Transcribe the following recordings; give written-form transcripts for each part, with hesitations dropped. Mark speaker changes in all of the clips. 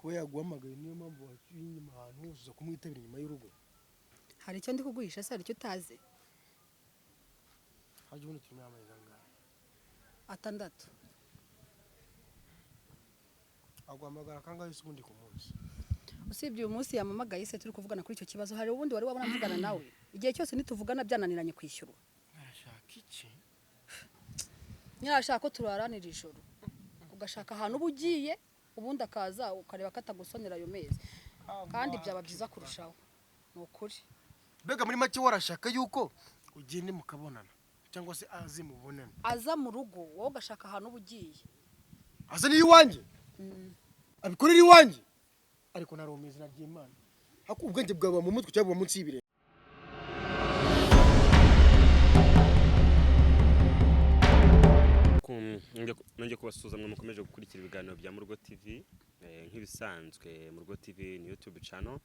Speaker 1: kuba yaguhamagaye niyo mpamvu waciye inyuma ahantu hose uza kumwitabira inyuma y'urugo.
Speaker 2: Hari icyo ndi kuguhisha se, hari icyo utazi?
Speaker 1: Hajya ubundi turi muri amezi angahe?
Speaker 2: 6.
Speaker 1: Aguhamagara kangahe se ubundi ku munsi?
Speaker 2: Usibye uyu munsi yamamagaye se turi kuvugana kuri icyo kibazo, hari ubundi wari wabona mvugana nawe igihe cyose nituvugana byananiranye kwishyura.
Speaker 1: Arashaka iki?
Speaker 2: Nyirashaka ko turaranira ijoro, ugashaka ahantu uba ugiye ubundi akaza ukareba katagusonera ayo mezi, kandi byaba byiza kurushaho. Ni ukuri.
Speaker 1: Mbega muri make warashaka yuko ugende mukabonana cyangwa se aze mubonana?
Speaker 2: Aza mu rugo wowe ugashaka ahantu uba ugiye.
Speaker 1: Aza ni iwanjye? Abikorera iwanjye? Ariko naromeza na ry'Imana. Hako ubwenge bwawe mu mutwe cyangwa munsi y'ibire.
Speaker 3: Nongeye kubasuhuza mwe mukomeje gukurikira ibiganiro bya Murugo TV, nk'ibisanzwe Murugo TV ni YouTube channel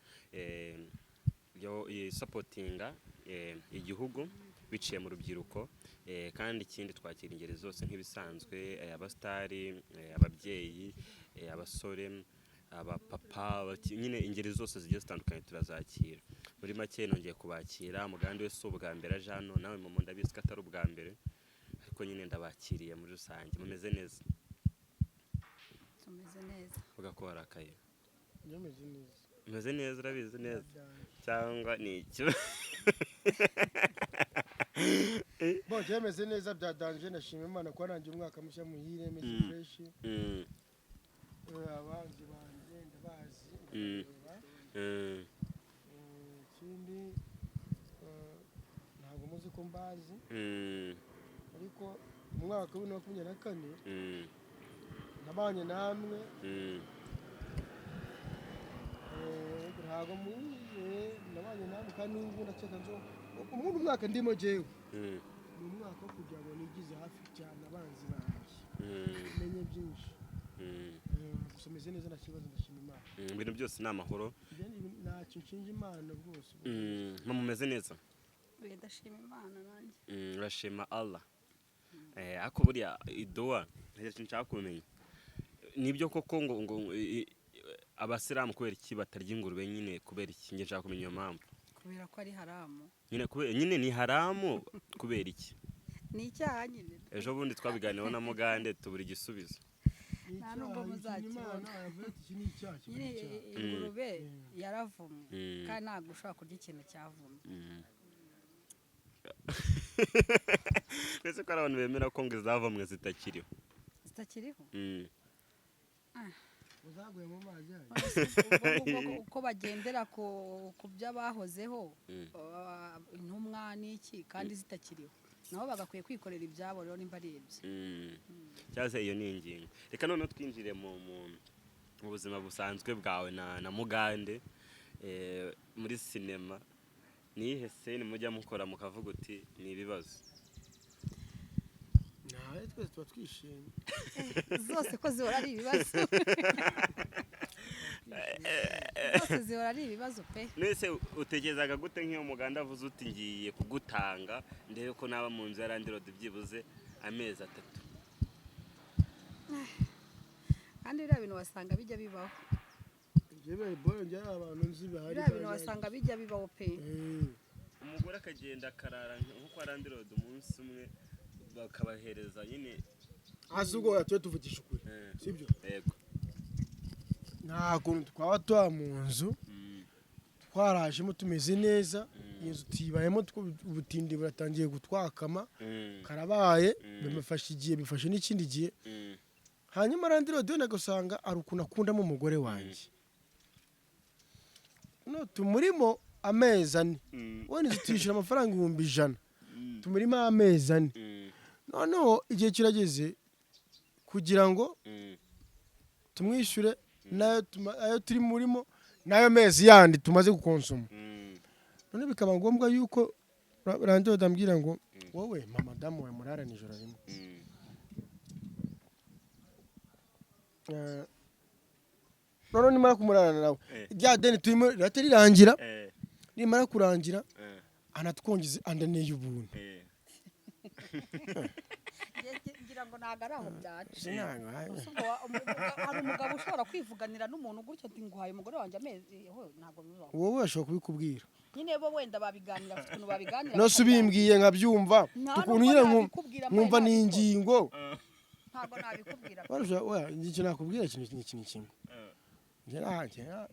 Speaker 3: yo supportinga igihugu biciye mu rubyiruko, kandi ikindi twakira ingeri zose nk'ibisanzwe, abastari, ababyeyi, abasore, abapapa, nyine ingeri zose zigiye zitandukanye turazakira. Muri make nongeye kubakira, mugandi wese ubwa mbere aje hano, nawe mu ndabizi ko atari ubwa mbere, ariko nyine ndabakiriye muri rusange. Mumeze neza?
Speaker 2: Tumeze neza.
Speaker 3: Vuga ko warakaye.
Speaker 1: Meze neza.
Speaker 3: Meze neza, urabizi neza cyangwa ni icyo?
Speaker 1: Bo meze neza bya danje, nashimye Imana ko aranje umwaka mushya muhire meze fresh. Abanzi banje ndabazi. Ikindi ntabwo muzi ko mbazi. Ariko mu mwaka wa 2024 nabanye namwe. Ntabwo nabanye namwe kandi n'ubu ndaceka nzo umuntu umwaka ndimo jewe. Ni umwaka wo kugira ngo nigize hafi cyane abanzi banje. Menye byinshi. Gusomeze neza na kibazo ndashima Imana.
Speaker 3: Ibintu byose ni amahoro.
Speaker 1: Ntacyo nshinja Imana rwose.
Speaker 3: Mumeze neza?
Speaker 2: Ndashima Imana nanjye.
Speaker 3: Urashima Allah. Ako buriya idoa ntacyo nshaka kumenya. Nibyo koko ngo abasilamu kubera iki batarya ingurube nyine, kubera iki? Nge nshaka kumenya iyo mpamvu.
Speaker 2: Kubera ko ari haramu.
Speaker 3: Nyine ni haramu kubera iki?
Speaker 2: Ni icyaha nyine.
Speaker 3: Ejo bundi twabiganiyeho na Mugande tubura igisubizo.
Speaker 2: Nta nubwo muzakibona. Nyine ingurube yaravumwe kandi ntabwo ushobora kurya ikintu cyavumwe.
Speaker 3: Mbese ko ari abantu bemera ko ngo izavumwe zitakiriho?
Speaker 2: Zitakiriho?
Speaker 1: Uzaguye mu mazi
Speaker 2: uko bagendera ku by'abahozeho intumwa n'iki kandi zitakiriho, naho bagakwiye kwikorera ibyabo rero nimba ari ibyo.
Speaker 3: Cyase iyo ni ingingo. Reka none twinjire mu buzima busanzwe bwawe na Mugande muri sinema. Nihe scene mujya mukora mukavuga uti ni ibibazo?
Speaker 1: Nawe twese tuba twishimye.
Speaker 2: Zose ko zihora ari ibibazo. Zose zihora ari ibibazo pe.
Speaker 3: Nese utegerezaga gute nk'iyo Muganda avuze uti ngiye kugutanga ndebe ko naba mu nzu yarandirode byibuze amezi 3?
Speaker 2: Kandi biriya bintu wasanga bijya bibaho.
Speaker 1: Jewe bonje abantu nzi bahari.
Speaker 2: Biriya bintu wasanga bijya bibaho pe.
Speaker 3: Umugore akagenda akarara nko arandirode umunsi umwe bakabahereza nyine
Speaker 1: azugo yatwe tuvugisha ukuri. Sibyo?
Speaker 3: Yego.
Speaker 1: Nta kuntu twaba twa mu nzu twarajemo tumeze neza, inzu tibayemo ubutindi buratangiye gutwakama, karabaye bimufasha igihe, bifashe n'ikindi gihe. Hanyuma arandirode nagusanga ari ukuntu akundamo umugore wanjye. No tumurimo amezi 4. Wone zitishira amafaranga 100,000. Tumurimo amezi 4. Noneho igihe kirageze kugira ngo tumwishyure nayo ayo turi murimo nayo mezi yandi tumaze gukonsoma. None bikaba ngombwa yuko Randirode ambwira ngo wowe madamu we murara nijoro rimwe. None nimara kumurana nawe rya deni turimo ratarirangira. Nimara kurangira anatwongeze andaneye ubuntu.
Speaker 2: ntago ari aho byaca
Speaker 1: Sinanga.
Speaker 2: hari umugabo ushobora kwivuganira n'umuntu gutyo ati nguhaye umugore wanjye amezi ntabwo bibaho
Speaker 1: Wowe ashobora kubikubwira.
Speaker 2: nyine bo wenda babiganira afite ukuntu babiganira
Speaker 1: No subimbwiye nkabyumva. Tukuntu nyine nkumva ni ingingo.
Speaker 2: ntabwo nabikubwira
Speaker 1: Barusha oya icyo nakubwira ikintu kimwe. Njye nakubwira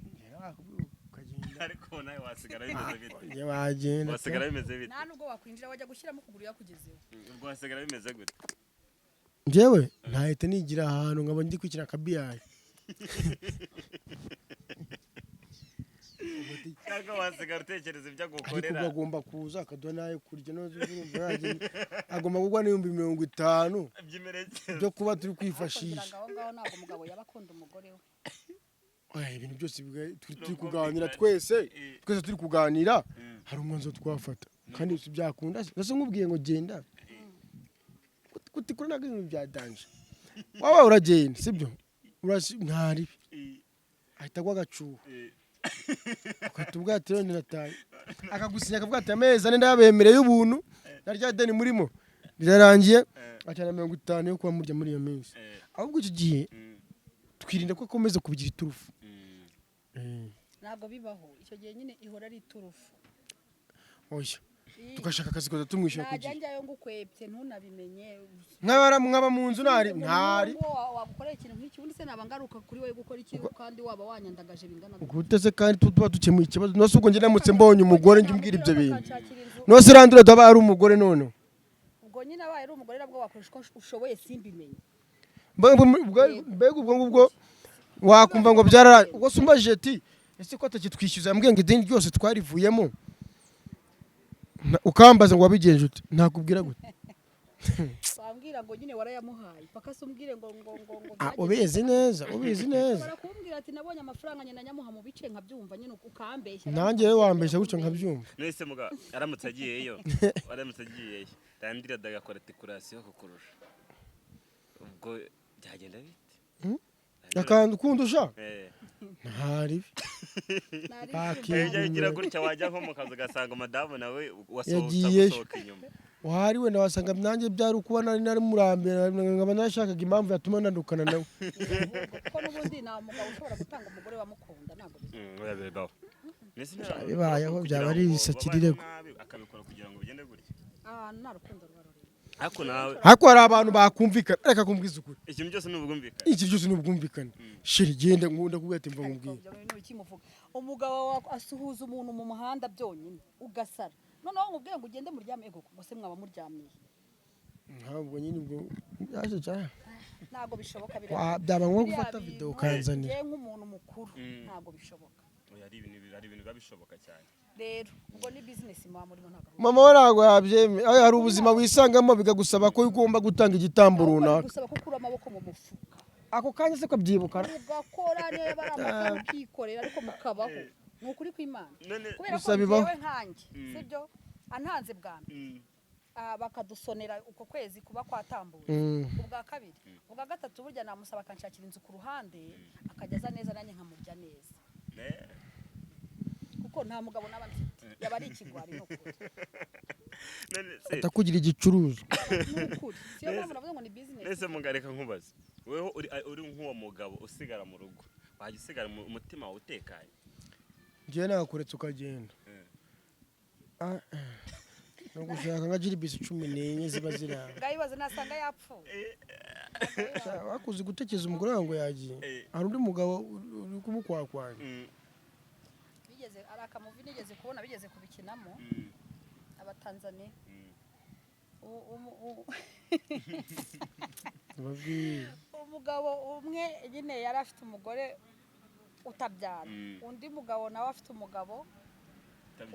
Speaker 1: ukagenda.
Speaker 3: ariko nawe wasigara bimeze bite
Speaker 1: Njye wagenda.
Speaker 3: wasigara bimeze bite
Speaker 2: nta nubwo wakwinjira wajya gushyiramo ukuguru yakugezeho
Speaker 3: ubwo wasigara bimeze gute
Speaker 1: Njyewe ntahita nigira ahantu nkaba ndi kwikina akabiyayi.
Speaker 3: cyangwa wasigara utekereza ibyo
Speaker 1: Ariko
Speaker 3: agukorera
Speaker 1: ubwo agomba kuza akaduha nayo kurya no agomba kugwa n'ibihumbi 50
Speaker 3: by'imerekeza
Speaker 1: byo kuba turi
Speaker 2: kugira
Speaker 1: kwifashisha.
Speaker 2: ngo aho ngaho ntabwo umugabo yaba akunda umugore we
Speaker 1: Oya ibintu byose turi kuganira twese turi kuganira hari umwanzuro twafata kandi si byakunda nase nkubwiye ngo genda kutikura naga ibintu bya danje waba uragenda sibyo ntari ahita agwa agacuho ukatubwira ati rero nataye akagusinya akavuga ati amezi ane ndabemereye ubuntu narya deni murimo birarangiye acana 50 yo kuba murya muri iyo minsi ahubwo icyo gihe twirinda ko akomeza kubigira iturufu
Speaker 2: ntabwo bibaho icyo gihe nyine ihora ari iturufu
Speaker 1: oya tugashaka akazi koza tumwishyura ku
Speaker 2: najya
Speaker 1: gihe
Speaker 2: njyayo ngukwepye ntunabimenye
Speaker 1: nkaba mu nzu ntari
Speaker 2: wagukorera ikintu nk'iki ubundi se naba ngaruka kuri wowe gukora iki kandi waba wanyandagaje bingana
Speaker 1: guteze kandi tuba dukemuye ikibazo nose ubwo njye namutse mbonye umugore njye umbwira ibyo bintu nose randura daba ari umugore none
Speaker 2: ubwo nyine abaye ari umugore nabwo wakoresha uko ushoboye simbimenye
Speaker 1: mbega ubwo ngubwo wakumva ngo byarara ubwo sumba jeti ese ko atakitwishyuza yambwiye ngo ideni ryose twarivuyemo ukambaza ngo wabigenje ute nakubwira gute
Speaker 2: bambwira ngo nyine warayamuhaye paka se umbwire ngo
Speaker 1: ubizi neza
Speaker 2: barakumbwira ati nabonye amafaranga nyina nyamuha mu bice nkabyumva nyine ukambeshya
Speaker 1: nanjye we wambeshya gutyo nkabyumva
Speaker 3: nese muga aramutse agiyeyo randira dagakora dekorasiyo kukurusha ubwo byagenda bite
Speaker 1: akandi kundusha ntari
Speaker 3: yagira gutya wajya nko mu kazi ugasanga madamu nawe
Speaker 1: yagiye
Speaker 3: wasohoka inyuma
Speaker 1: wari we nawasanga nanjye byari ukuba nari murambera nkaba nashakaga impamvu yatuma nandukana nawe
Speaker 2: ko n'ubundi nta mugabo ushobora gutanga umugore wamukunda ntabwo
Speaker 3: bibaho
Speaker 1: bibayeho byaba ari isakirirego
Speaker 3: akabikora kugira ngo bigende gutya
Speaker 2: nta rukundo rwarorera
Speaker 1: hako hari abantu bakumvikana reka kumbwiza ukuri
Speaker 3: ikintu cyose ni ubwumvikane
Speaker 1: iki cyose ni ubwumvikane sheri genda nkunda kubwira ati mva nkubwire
Speaker 2: umugabo asuhuza umuntu mu muhanda byonyine ugasara noneho nkubwire ngo ugende muryame ego ngo se mwaba muryamiye
Speaker 1: ntabwo nyine ubwo yaje cyane
Speaker 2: ntabwo bishoboka
Speaker 1: byaba nko gufata video ukanzanira
Speaker 2: nk'umuntu mukuru ntabwo bishoboka
Speaker 3: ari ibintu biba bishoboka cyane
Speaker 2: rero ubwo ni business mwa muri ntabwo
Speaker 1: mama we ntabwo yabyemeye hari ubuzima wisangamo bikagusaba ko ugomba gutanga igitambo runaka
Speaker 2: gusaba ko ukura amaboko mu mufuka
Speaker 1: ako kanya se kabyibuka
Speaker 2: ugakora niba ari amakuru ukikorera ariko mukabaho ni ukuri kw'Imana kubera ko
Speaker 1: bibaho
Speaker 2: nkanjye sibyo antanze bwa mbere bakadusonera uko kwezi kuba kwatambuye ubwa kabiri ubwa gatatu burya namusaba akanshakira inzu ku ruhande akajyaza neza nanjye nkamurya neza kuko nta mugabo naba mfite yaba ari ikigwari n'ukuri
Speaker 1: atakugira igicuruzwa
Speaker 2: n'ukuri siyo mpamvu navuze ngo ni business
Speaker 3: nese mugareka nkubaze weho uri nk'uwo mugabo usigara mu rugo wajya usigara umutima wawe utekanye
Speaker 1: njyewe nakuretse ukagenda no gushaka nka jiribisi 14 ziba ziranga
Speaker 2: ngayibaze nasanga yapfuye
Speaker 1: wakuze gutekereza umugore wangu yagiye hari undi mugabo uri kumukwakwanya
Speaker 2: bigeze ari akamuvi nigeze kubona bigeze kubikinamo abatanzania umugabo umwe nyine yari afite umugore utabyara undi mugabo nawe afite umugabo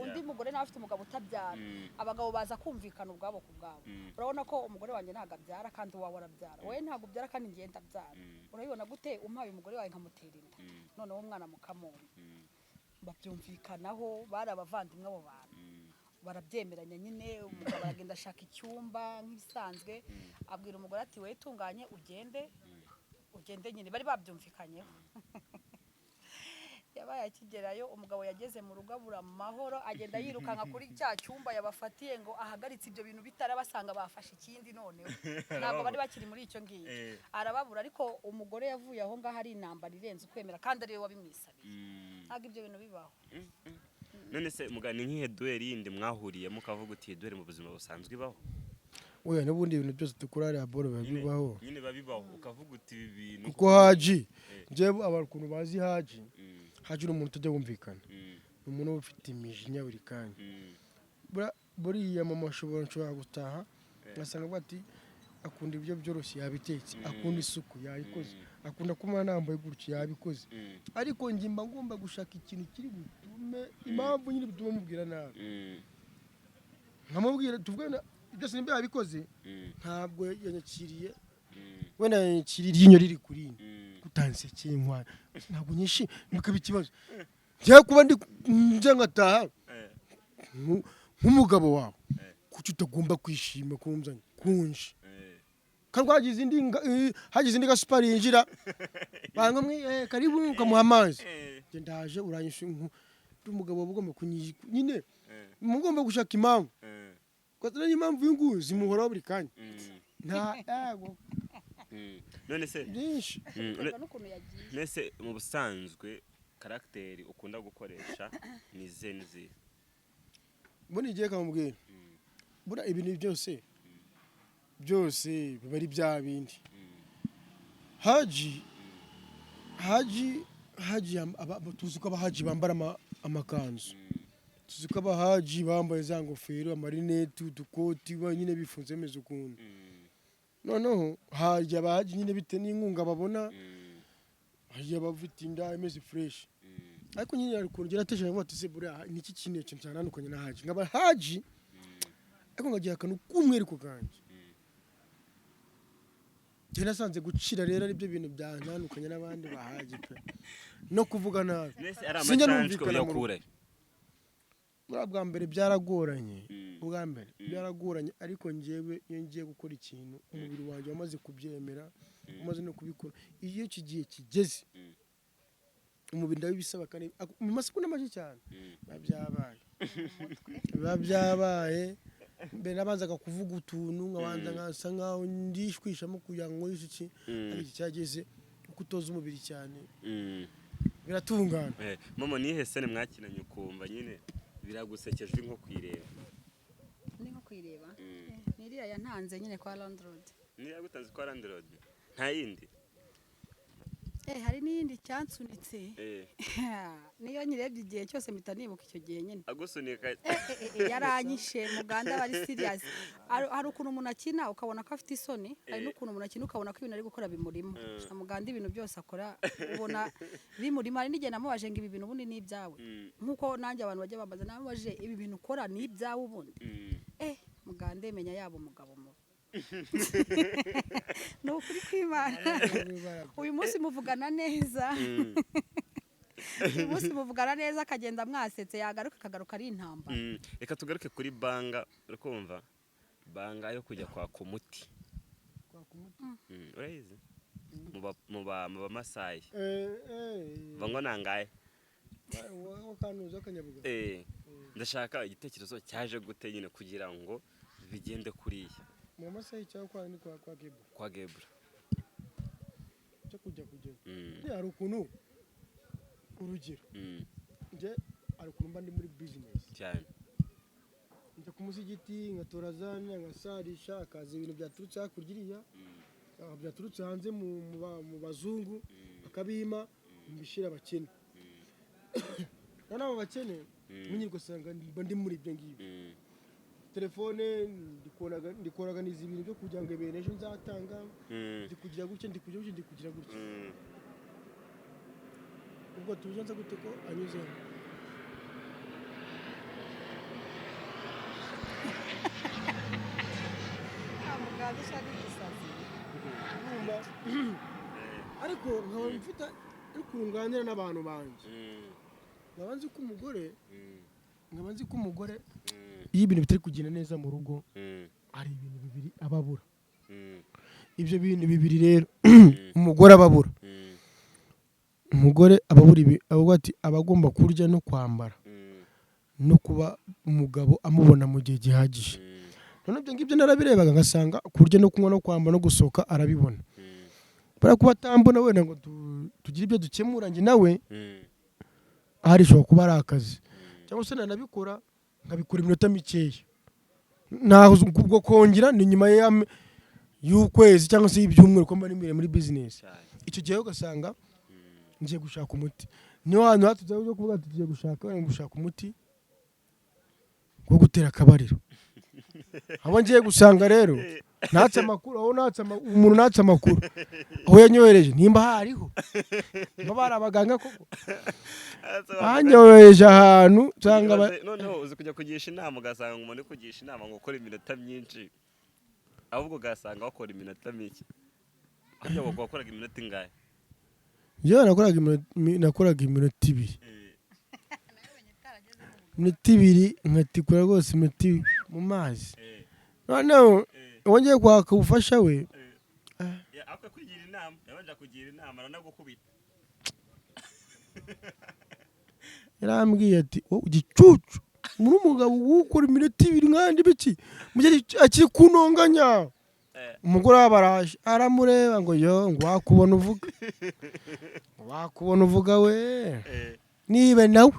Speaker 2: undi mugore nawe afite umugabo utabyara abagabo baza kumvikana ubwabo ku bwabo urabona ko umugore wanjye ntabwo abyara kandi uwawe arabyara wowe ntabwo ubyara kandi ngenda abyara urabibona gute umpaye umugore wawe nkamutera inda noneho umwana mukamona babyumvikanaho bari abavandimwe abo bantu barabyemeranya nyine umugabo aragenda ashaka icyumba nk'ibisanzwe abwira umugore ati we tunganye ugende nyine bari babyumvikanyeho yabaye akigerayo umugabo yageze mu rugo abura amahoro agenda yirukanka kuri cya cyumba yabafatiye ngo ahagaritse ibyo bintu bitarabasanga bafashe ikindi noneho ntabwo bari bakiri muri icyo ngicyo arababura ariko umugore yavuye aho ngaho ari intambara irenze ukwemera kandi ariwe wabimwisabiye ntabwo ibyo bintu bibaho.
Speaker 3: none se mugani nk'ihe duweri yindi mwahuriyemo ukavuga uti duweri mu buzima busanzwe ibaho?
Speaker 1: oya n'ubundi ibintu byose dukora ari aboro bibaho
Speaker 3: nyine babibaho ukavuga uti ibi bintu
Speaker 1: kuko Haji njyewe abantu bazi Haji ni umuntu utajya wumvikana, ni umuntu uba ufite imijinya buri kanya. buriya mama nshobora gutaha ngasanga bati akunda ibyo byoroshye yabitetse, akunda isuku yayikoze, akunda kuba nambaye gutya yabikoze, ariko njye mba ngomba gushaka ikintu kiri butume impamvu nyine bituma mubwira nabi nkamubwira tuvugana byose nimba yabikoze ntabwo yanyakiriye wenda yanyakiriye iryinyo riri kuri kutansekeye inkwano ntabwo nyishimye bikaba ikibazo njyewe kuba nje ngataha nk'umugabo wawe kuki utagomba kwishima kumzanye kunje kandi hagize indi gasupari yinjira banga mwe karibu ukamuha amazi njye ndaje uranyishe umugabo ugomba nyine mugomba gushaka impamvu kwatana impamvu y'inguzi muhora buri kanya nta yago
Speaker 3: none se
Speaker 1: byinshi
Speaker 3: nese mu busanzwe karakteri ukunda gukoresha ni zenzi
Speaker 1: mbona igiye kamubwira bura ibintu byose biba ari bya bindi. Haji tuzi ko abahaji bambara amakanzu, tuzi ko abahaji bambaye za ngofero amarinete udukoti nyine bifunze meze ukuntu noneho harya abahaji nyine bite n'inkunga babona harya bafite inda imeze fresh ariko nyine ari kungira ateje ngo ati bura niki kintu cyananukanye na Haji ngaba Haji ariko ngagiye akantu kumwereko kanje je nasanze gucira rero ari byo bintu byananukanye n'abandi bahaji pe no kuvuga nabi
Speaker 3: sinjye numvikana yakure
Speaker 1: bwa mbere byaragoranye bwa mbere byaragoranye ariko njyewe iyo ngiye gukora ikintu umubiri wanjye wamaze kubyemera umaze no kubikora iyo kigiye kigeze umubiri ndabisaba kandi mu masegonda make cyane byabaye mbe nabanzaga kuvuga utuntu nkabanza nkasa nkaho ndishwishamo kugira ngo iki iki cyageze kutoza umubiri cyane biratungana.
Speaker 3: Mama nihe sene mwakinanye ukumva nyine biragusekeje nko kwireba
Speaker 2: ni nko kwireba niriya yantanze nyine kwa landlord
Speaker 3: ni yagutanze kwa landlord nta yindi
Speaker 2: hari n'iyindi cyansunitse niyo nyirebye igihe cyose mpita nibuka icyo gihe nyine
Speaker 3: agusunika
Speaker 2: yaranyishe muganda bari serious hari ukuntu umuntu akina ukabona ko afite isoni hari n'ukuntu umuntu akina ukabona ko ibintu ari gukora bimurimo muganda ibintu byose akora ubona bimurimo hari n'igihe namubaje ngo ibi bintu ubundi ni ibyawe nk'uko nanjye abantu bajya bambaza namubaje ibi bintu ukora ni ibyawe ubundi muganda menya yabo umugabo mubi ni ukuri kw'Imana uyu munsi muvugana neza uyu munsi muvugana neza akagenda mwasetse yagaruka akagaruka ari intambara.
Speaker 3: Reka tugaruke kuri banga urikumva banga yo kujya kwaka umuti urayizi mu bamasayi bango nangaye ndashaka igitekerezo cyaje gute nyine kugira ngo bigende kuriya
Speaker 1: mu masayi cyangwa kwa Gebra cyo kujya hari ukuntu urugero nje ari ukuntu ndi muri business
Speaker 3: cyane
Speaker 1: njya ku musigiti ngatora zanya ngasarisha akaza ibintu byaturutse hakurya iriya byaturutse hanze mu bazungu akabima mbishira abakene nabo bakene munyirwa sanga ndi muri ibyo ngibyo telefone ndikoraganiza ibintu byo kugira ngo ejo nzatanga ndikugira gutya ndikugira gutya ubwo tuzenza gute ko anyuze ariko nkaba mfite kunganira n'abantu banje nkaba nzi ko umugore iyo ibintu bitari kugenda neza mu rugo hari ibintu bibiri ababura ibyo bintu bibiri rero umugore ababura umugore ababura ibi avuga ati abagomba kurya no kwambara no kuba umugabo amubona mu gihe gihagije. None ibyo ngibyo narabirebaga ngasanga kurya no kunywa no kwambara no gusohoka arabibona. Bara kuba atambona wenda ngo tugire ibyo dukemura njye nawe ahari ishobora kuba ari akazi cyangwa se nanabikora nkabikora iminota mikeya naho ubwo kongera ni nyuma y'ukwezi cyangwa se y'ibyumweru ko mba nimire muri business. Icyo gihe ugasanga ngiye gushaka umuti niyo hantu hatujya byo kuvuga ati tugiye gushaka umuti wo gutera akabariro. Abo ngiye gusanga rero natse amakuru aho umuntu natse amakuru aho yanyohereje nimba hariho mba barabaganga koko banyohereje ahantu cyangwa
Speaker 3: noneho uzi kujya kugisha inama ugasanga umuntu kugisha inama ngo ukora iminota myinshi ahubwo ugasanga wakora iminota mike ahubwo wakoraga iminota ingahe?
Speaker 1: Yo nakoraga iminota 2 iminota 2 nkatikura rwose iminota 2 mu mazi. Noneho wongeye kwaka ubufasha we
Speaker 3: akwe kugira inama yabanje kugira inama aranagukubita
Speaker 1: yarambwiye ati wowe igicucu muri umugabo ukora iminota 2 nkandi biki mugeri akiri kunonganya. Umugore wabaraje aramureba ngo yo ngo wakubona uvuga we nibe nawe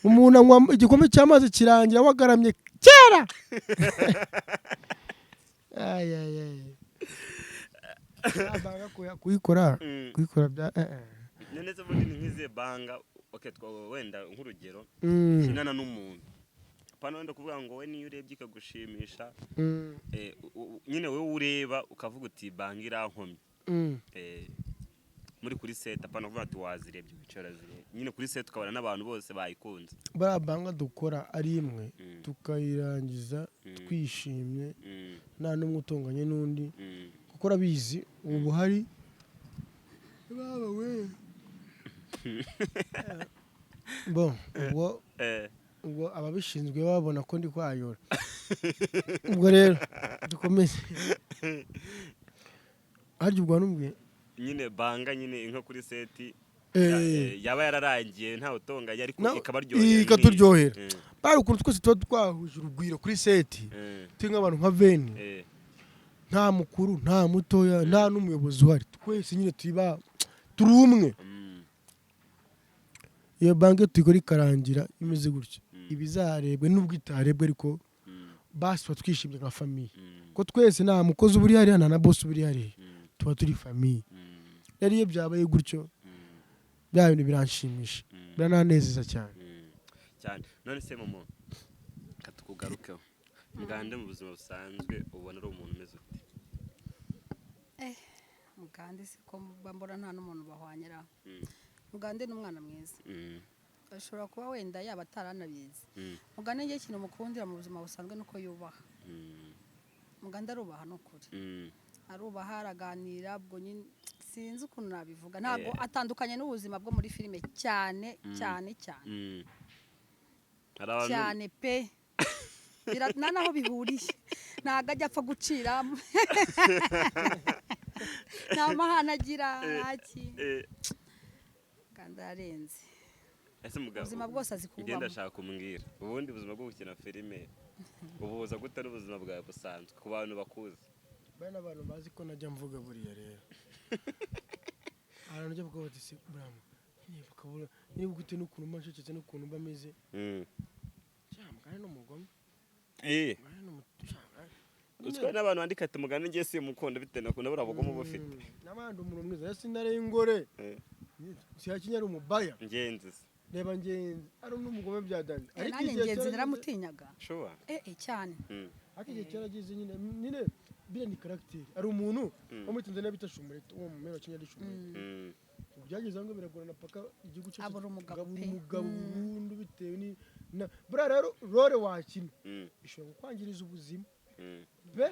Speaker 1: umuntu anywa igikombe cy'amazi kirangira wagaramye kera. Banga kuyikora bya
Speaker 3: neza muri nkize banga okay wenda nk'urugero kinana n'umuntu pana wenda kuvuga ngo we niyo urebye ikagushimisha nyine wewe ureba ukavuga uti banga irankomye muri kuri set apana kuvuga ati wazirebye bicara zire nyine kuri set ukabana n'abantu bose bayikunze.
Speaker 1: Bara banga dukora ari imwe tukayirangiza twishimye nta n'umwe utonganye n'undi kuko rabizi ubu hari baba we bon ubwo ababishinzwe babona ko ndi kwayora ubwo rero dukomeze harya ubwo numwe
Speaker 3: nyine banga nyine inka kuri seti yaba yararangiye nta utonganye ariko ikabaryohera
Speaker 1: ikaturyohera bari ukuntu twese tuba twahuje urugwiro kuri seti turi nk'abantu nka veni nta mukuru nta mutoya nta n'umuyobozi uhari twese nyine turi umwe. Iyo banki tuyikora ikarangira imeze gutya ibizarebwe n'ubwo itarebwe ariko basi tuba twishimye nka famiye ko twese nta mukozi uburi hariya nta na bosi uburi hariya tuba turi famiye. Rero iyo byabaye gutyo bya bintu biranshimisha birananezeza cyane.
Speaker 3: None se momo katukugarukeho mugande mu buzima busanzwe ubona ari umuntu umeze ute?
Speaker 2: Mugande siko mbambora nta n'umuntu bahwanyira. Mugande n'umwana mwiza ashobora kuba wenda yaba ataranabizi. Mugande ngiye kintu mukundira mu buzima busanzwe nuko yubaha. Mugande arubaha n'ukuri arubaha araganira bwo nyine sinzi ukuntu nabivuga ntabwo atandukanye n'ubuzima bwo muri filime cyane pe nanaho bihuriye ntago ajya apfa gucira nta mahana agira ntaki kandi arenze ubuzima bwose azi kubamo.
Speaker 3: Ngenda ashaka kumbwira ubundi buzima bwo gukina filime ubuza gute n'ubuzima bwawe busanzwe ku bantu bakuze
Speaker 1: bana abantu bazi ko najya mvuga buriya rero aranjye bwo bati si bramo niba gute n'ukuntu mashecetse n'ukuntu bameze cyangwa kandi n'umugome
Speaker 3: utwa n'abantu bandika ati mugane ngiye si mukunda bitena ko nabura abagome bufite
Speaker 1: n'abandi umuntu mwiza yasindare ingore si yakinyara umubaya
Speaker 3: ngenzi
Speaker 1: reba ngenzi ari n'umugome byadanye
Speaker 2: ariko ngenzi naramutinyaga
Speaker 3: sure
Speaker 2: cyane
Speaker 1: akigiye cyaragize nyine bire ni character ari umuntu wamutinze nabita shumurete uwo mumero kinyari shumurete byageze ngo biragorana paka igihugu cyo
Speaker 2: abura umugabo
Speaker 1: burundu bitewe ni bura rero role wakina ishobora kwangiriza ubuzima be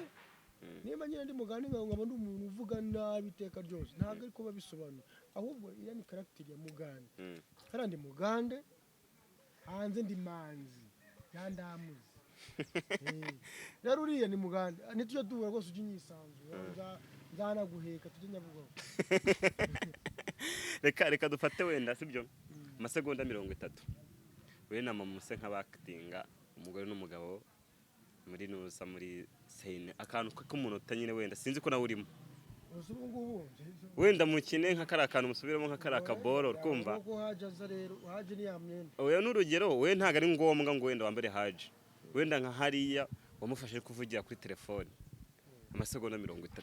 Speaker 1: niba nyine ndi mugani nkaba ndi umuntu uvuga nabi iteka ryose ntabwo ariko babisobanura ahubwo iya ni character ya mugande kandi mugande hanze ndi manzi yandamuze rero uriya ni mugande nitujya duhura rwose ujye unyisanzura nzanaguheka tujye nyabugogo
Speaker 3: reka dufate wenda sibyo amasegonda 30 we na mama muse nk'abakitinga umugore n'umugabo muri nusa muri scene akantu k'umunota nyine wenda sinzi ko nawe urimo wenda mukine nk'akara kantu musubiremo nk'akara kaboro twumva oya n'urugero we ntago ari ngombwa ngo wenda wambere haje wenda nka hariya wamufashe kuvugira kuri telefone amasegonda 30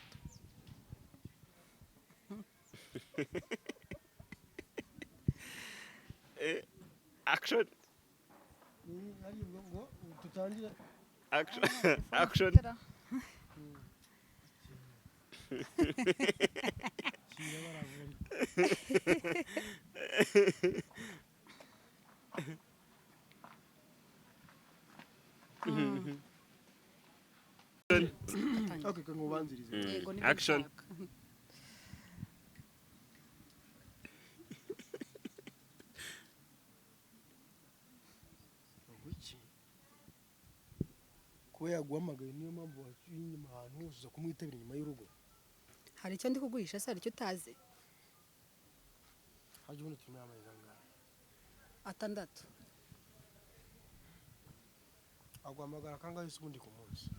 Speaker 3: action action action
Speaker 1: kuba yaguhamagaye niyo mpamvu waciye inyuma ahantu hose uza kumwitabira inyuma y'urugo.
Speaker 2: hari icyo ndi kuguhisha se hari icyo utazi
Speaker 1: hajya ubundi turimo amezi angahe?
Speaker 2: 6
Speaker 1: aguhamagara kangahe se ubundi ku munsi?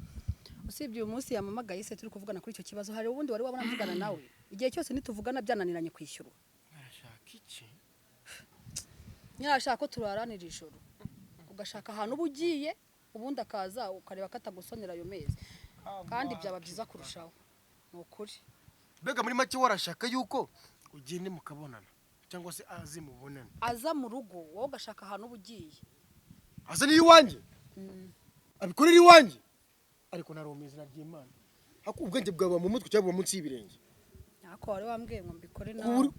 Speaker 2: usibye uyu munsi yamamagaye se turi kuvugana kuri icyo kibazo hari ubundi wari wabona mvugana nawe igihe cyose nituvugana byananiranye kwishyura.
Speaker 1: Arashaka iki?
Speaker 2: Nyirashaka ko turaranira ijoro ugashaka ahantu uba ugiye ubundi akaza ukareba katagusonera ayo mezi kandi byaba byiza kurushaho ni ukuri.
Speaker 1: Mbega muri make warashaka yuko ugende mukabonana cyangwa se azi mubonana?
Speaker 2: Aza mu rugo wowe ugashaka ahantu uba ugiye.
Speaker 1: Aza ni iwanjye abikorera iwanjye ariko naromeza ry'Imana hako ubwenge bwaba mu mutwe cyangwa munsi y'ibirenge.
Speaker 2: Ako wari wambwiye ngo mbikore nawe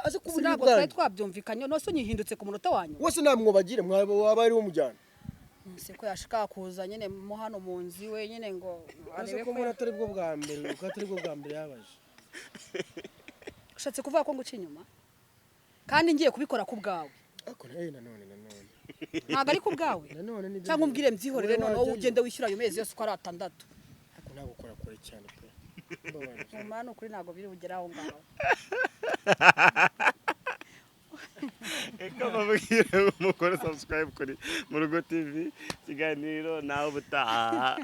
Speaker 1: aze kubura
Speaker 2: ntabwo twari twabyumvikanye nose unyihindutse ku munota wanyu
Speaker 1: wose namwobagire waba ari wo mujyana
Speaker 2: siko yashaka kuza nyine mo hano mu nzi we nyine ngo
Speaker 1: arebe ko atari bwo bwa mbere uko atari bwo bwa mbere yabaje.
Speaker 2: Ushatse kuvuga ko nguca inyuma kandi ngiye kubikora ku bwawe
Speaker 1: ariko nanone
Speaker 2: ntabwo ari ku bwawe cyangwa umbwire mbyihorere none wowe ugende wishyura ayo mezi yose uko ari 6
Speaker 1: ariko ntabwo ukora kure cyane pe
Speaker 2: umwana ukuri ntabwo biri bugeraho ngaho.
Speaker 3: Eka babwire umukore subscribe kuri Murugo TV kiganiro nawe butaha.